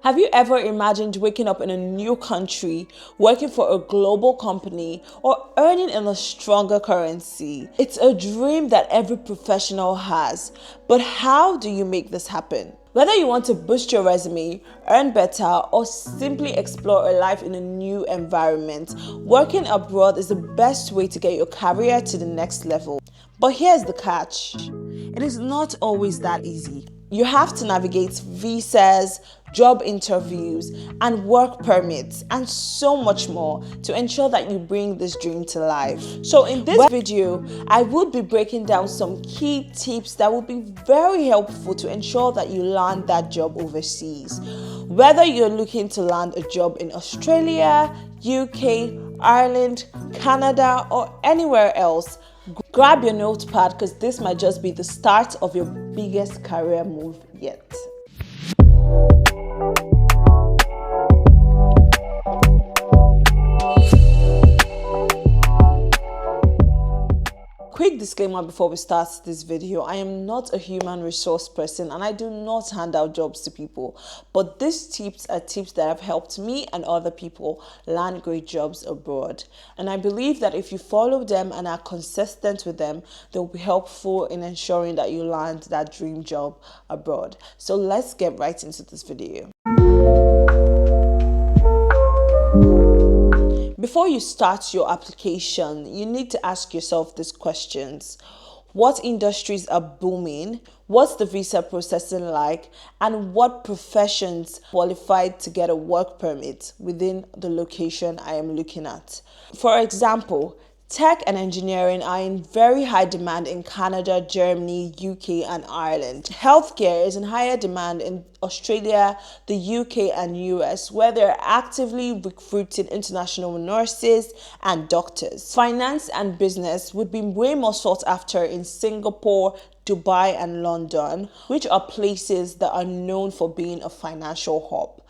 Have you ever imagined waking up in a new country, working for a global company, or earning in a stronger currency? It's a dream that every professional has, but how do you make this happen? Whether you want to boost your resume, earn better, or simply explore a life in a new environment, working abroad is the best way to get your career to the next level. But here's the catch. It is not always that easy. You have to navigate visas, job interviews, and work permits, and so much more to ensure that you bring this dream to life. So in this video, I would be breaking down some key tips that will be very helpful to ensure that you land that job overseas. Whether you're looking to land a job in Australia, UK, Ireland, Canada, or anywhere else, grab your notepad because this might just be the start of your biggest career move yet. Quick disclaimer before we start this video. I am not a human resource person and I do not hand out jobs to people. But these tips are tips that have helped me and other people land great jobs abroad. And I believe that if you follow them and are consistent with them, they'll be helpful in ensuring that you land that dream job abroad. So let's get right into this video. Before you start your application, you need to ask yourself these questions. What industries are booming? What's the visa processing like? And what professions qualified to get a work permit within the location I am looking at? For example, tech and engineering are in very high demand in Canada, Germany, UK, and Ireland. Healthcare is in higher demand in Australia, the UK, and US, where they're actively recruiting international nurses and doctors. Finance and business would be way more sought after in Singapore, Dubai, and London, which are places that are known for being a financial hub.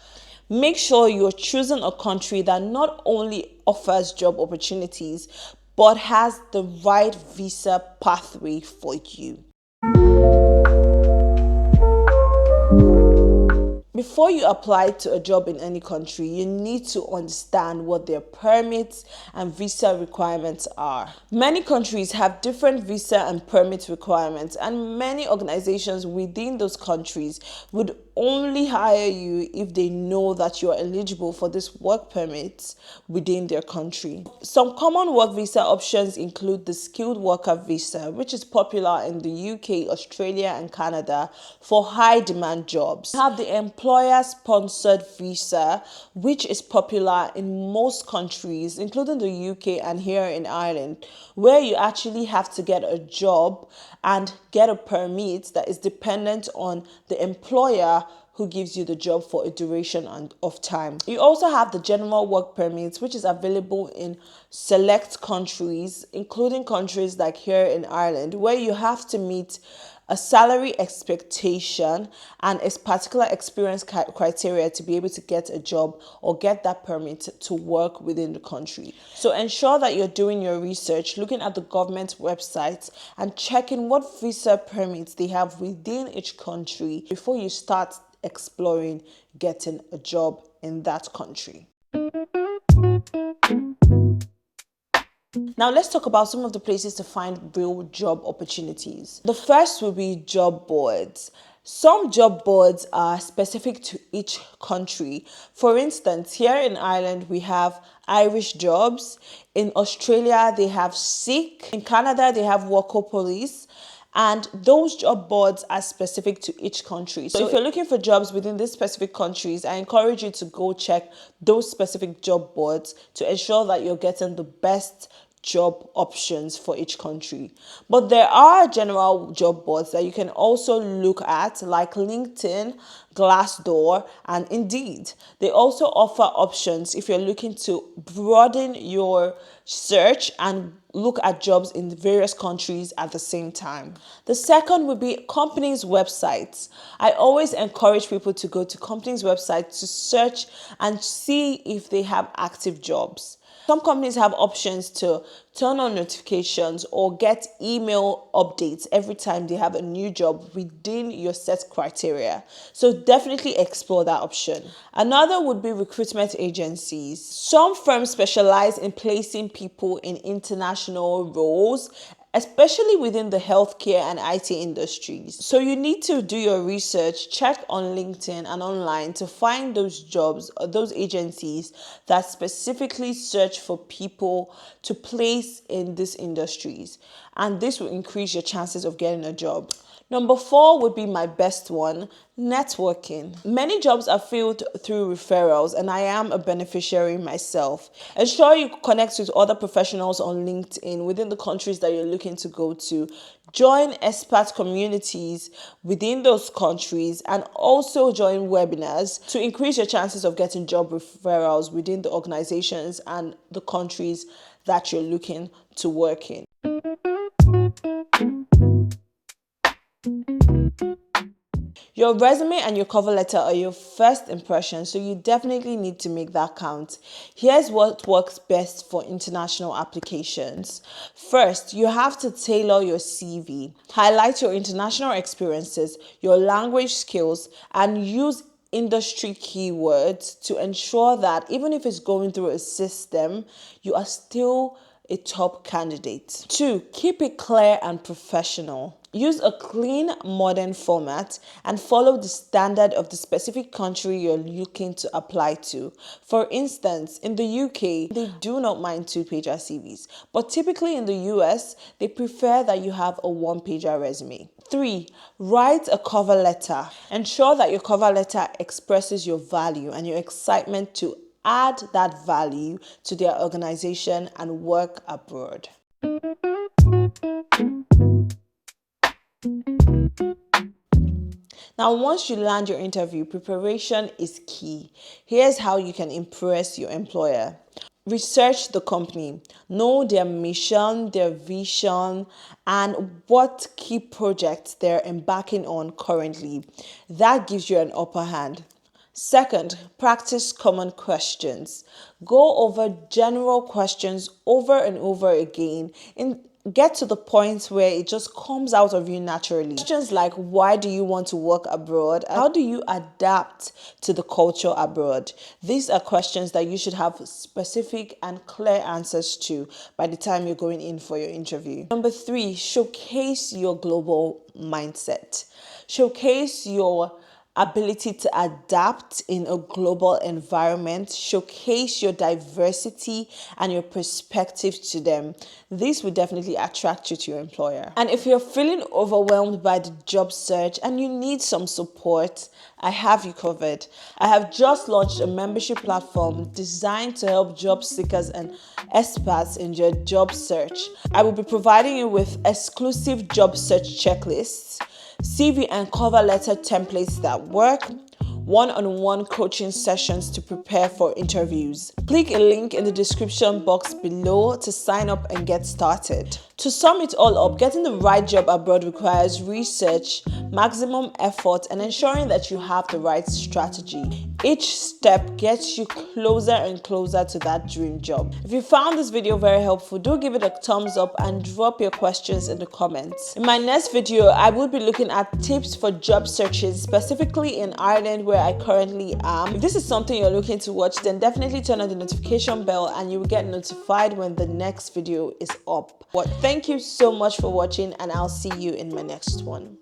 Make sure you're choosing a country that not only offers job opportunities, but has the right visa pathway for you. Before you apply to a job in any country, you need to understand what their permits and visa requirements are. Many countries have different visa and permit requirements, and many organizations within those countries would only hire you if they know that you are eligible for this work permits within their country. Some common work visa options include the skilled worker visa, which is popular in the UK, Australia, and Canada for high demand jobs. You have the employer-sponsored visa, which is popular in most countries, including the UK and here in Ireland, where you actually have to get a job and get a permit that is dependent on the employer who gives you the job for a duration of time. You also have the general work permit, which is available in select countries, including countries like here in Ireland, where you have to meet a salary expectation and a particular experience criteria to be able to get a job or get that permit to work within the country. So ensure that you're doing your research, looking at the government websites and checking what visa permits they have within each country before you start exploring getting a job in that country. Now let's talk about some of the places to find real job opportunities. The first will be job boards. Some job boards are specific to each country. For instance, here in Ireland, we have Irish Jobs. In Australia, they have Seek. In Canada, they have Workopolis. And those job boards are specific to each country. So if you're looking for jobs within these specific countries, I encourage you to go check those specific job boards to ensure that you're getting the best job options for each country. But there are general job boards that you can also look at, like LinkedIn, Glassdoor, and Indeed. They also offer options if you're looking to broaden your search and look at jobs in various countries at the same time. The second would be companies' websites. I always encourage people to go to companies' websites to search and see if they have active jobs. Some companies have options to turn on notifications or get email updates every time they have a new job within your set criteria. So definitely explore that option. Another would be recruitment agencies. Some firms specialize in placing people in international roles, especially within the healthcare and IT industries. So you need to do your research, check on LinkedIn and online to find those jobs or those agencies that specifically search for people to place in these industries. And this will increase your chances of getting a job. Number 4 would be my best one, networking. Many jobs are filled through referrals, and I am a beneficiary myself. Ensure you connect with other professionals on LinkedIn within the countries that you're looking to go to. Join expat communities within those countries and also join webinars to increase your chances of getting job referrals within the organizations and the countries that you're looking to work in. Your resume and your cover letter are your first impression, so you definitely need to make that count. Here's what works best for international applications. First, you have to tailor your CV. Highlight your international experiences, your language skills, and use industry keywords to ensure that even if it's going through a system, you are still a top candidate. 2, keep it clear and professional. Use a clean, modern format and follow the standard of the specific country you're looking to apply to. For instance, in the UK, they do not mind 2-pager CVs, but typically in the US, they prefer that you have a 1-pager resume. 3, write a cover letter. Ensure that your cover letter expresses your value and your excitement to add that value to their organization and work abroad. Now, once you land your interview, preparation is key. Here's how you can impress your employer. Research the company. Know their mission, their vision, and what key projects they're embarking on currently. That gives you an upper hand. Second, practice common questions. Go over general questions over and over again and get to the point where it just comes out of you naturally. Questions like, why do you want to work abroad? How do you adapt to the culture abroad? These are questions that you should have specific and clear answers to by the time you're going in for your interview. Number 3, showcase your global mindset. Showcase your ability to adapt in a global environment. Showcase your diversity and your perspective to them. This will definitely attract you to your employer. And if you're feeling overwhelmed by the job search and you need some support, I have you covered. I have just launched a membership platform designed to help job seekers and expats in your job search. I will be providing you with exclusive job search checklists, CV and cover letter templates that work, one-on-one coaching sessions to prepare for interviews. Click a link in the description box below to sign up and get started. To sum it all up, getting the right job abroad requires research, maximum effort, and ensuring that you have the right strategy. Each step gets you closer and closer to that dream job. If you found this video very helpful, do give it a thumbs up and drop your questions in the comments. In my next video, I will be looking at tips for job searches, specifically in Ireland where I currently am. If this is something you're looking to watch, then definitely turn on the notification bell and you will get notified when the next video is up. Thank you so much for watching, and I'll see you in my next one.